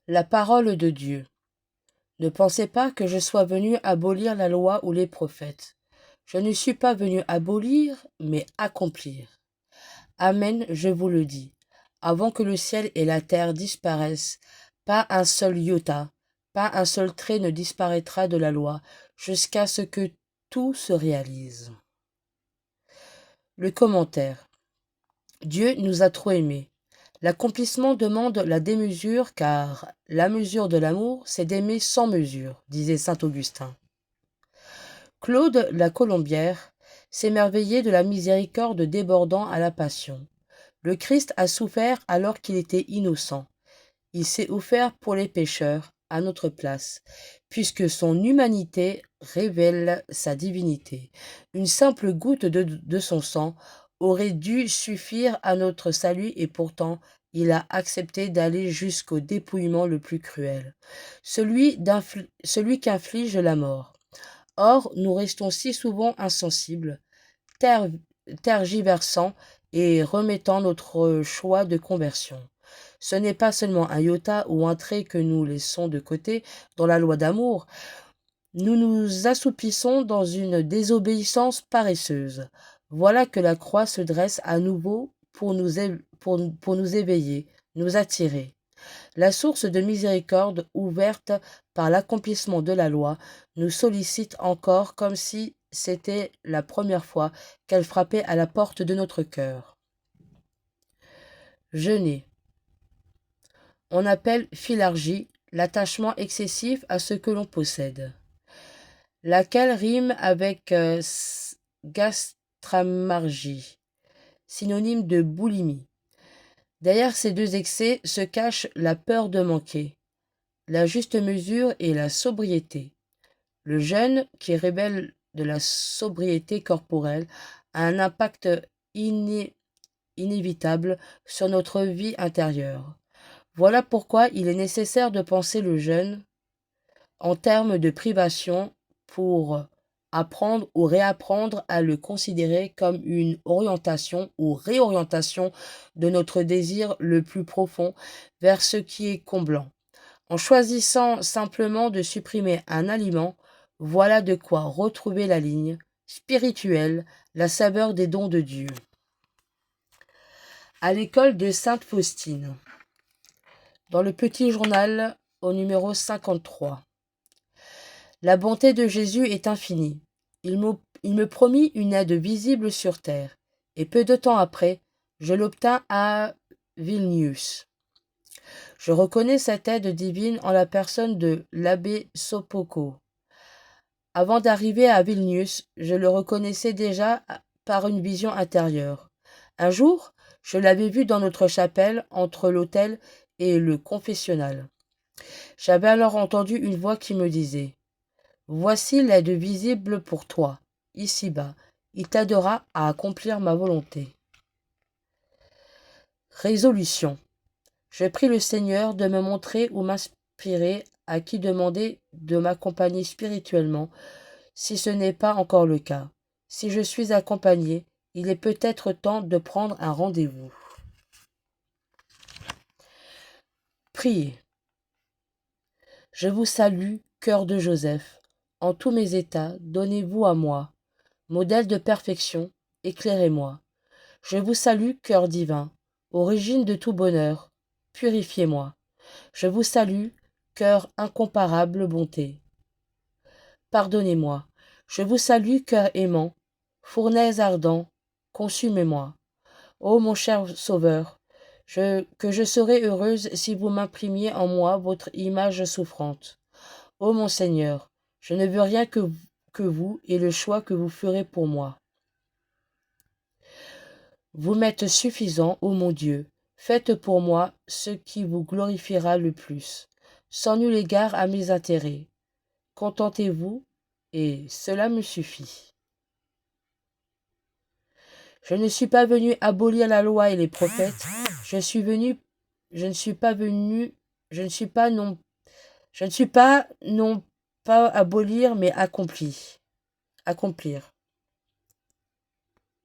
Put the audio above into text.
La parole de Dieu. Ne pensez pas que je sois venu abolir la loi ou les prophètes. Je ne suis pas venu abolir, mais accomplir. Amen, je vous le dis. Avant que le ciel et la terre disparaissent, pas un seul iota, pas un seul trait ne disparaîtra de la loi, jusqu'à ce que tout se réalise. Le commentaire. Dieu nous a trop aimés. L'accomplissement demande la démesure, car la mesure de l'amour, c'est d'aimer sans mesure, disait saint Augustin. Claude la Colombière s'émerveillait de la miséricorde débordant à la passion. Le Christ a souffert alors qu'il était innocent. Il s'est offert pour les pécheurs, à notre place, puisque son humanité révèle sa divinité. Une simple goutte de son sang aurait dû suffire à notre salut et pourtant il a accepté d'aller jusqu'au dépouillement le plus cruel, celui qu'inflige la mort. Or, nous restons si souvent insensibles, tergiversant et remettant notre choix de conversion. Ce n'est pas seulement un iota ou un trait que nous laissons de côté dans la loi d'amour, nous nous assoupissons dans une désobéissance paresseuse. Voilà que la croix se dresse à nouveau pour nous éveiller, nous attirer. La source de miséricorde ouverte par l'accomplissement de la loi nous sollicite encore comme si c'était la première fois qu'elle frappait à la porte de notre cœur. Jeûner. On appelle philargie l'attachement excessif à ce que l'on possède, laquelle rime avec gastramargie, synonyme de boulimie. Derrière ces deux excès se cache la peur de manquer, la juste mesure et la sobriété. Le jeûne, qui révèle de la sobriété corporelle, a un impact inévitable sur notre vie intérieure. Voilà pourquoi il est nécessaire de penser le jeûne en termes de privation pour apprendre ou réapprendre à le considérer comme une orientation ou réorientation de notre désir le plus profond vers ce qui est comblant. En choisissant simplement de supprimer un aliment, voilà de quoi retrouver la ligne spirituelle, la saveur des dons de Dieu. À l'école de Sainte Faustine, dans le petit journal au numéro 53. La bonté de Jésus est infinie. Il me promit une aide visible sur terre, et peu de temps après, je l'obtins à Vilnius. Je reconnais cette aide divine en la personne de l'abbé Sopocko. Avant d'arriver à Vilnius, je le reconnaissais déjà par une vision intérieure. Un jour, je l'avais vu dans notre chapelle, entre l'autel et le confessionnal. J'avais alors entendu une voix qui me disait « Voici l'aide visible pour toi, ici-bas. Il t'aidera à accomplir ma volonté. » Résolution. Je prie le Seigneur de me montrer ou m'inspirer à qui demander de m'accompagner spirituellement, si ce n'est pas encore le cas. Si je suis accompagné, il est peut-être temps de prendre un rendez-vous. Priez. Je vous salue, cœur de Joseph. En tous mes états, donnez-vous à moi. Modèle de perfection, éclairez-moi. Je vous salue, cœur divin, origine de tout bonheur, purifiez-moi. Je vous salue, cœur incomparable bonté. Pardonnez-moi. Je vous salue, cœur aimant, fournaise ardent, consumez-moi. Ô mon cher Sauveur, que je serais heureuse si vous m'imprimiez en moi votre image souffrante. Ô mon Seigneur, je ne veux rien que vous et le choix que vous ferez pour moi. Vous m'êtes suffisant, ô mon Dieu. Faites pour moi ce qui vous glorifiera le plus, sans nul égard à mes intérêts. Contentez-vous, et cela me suffit. Je ne suis pas venu abolir la loi et les prophètes. Je ne suis pas venu, je ne suis pas non pas abolir, mais accomplir.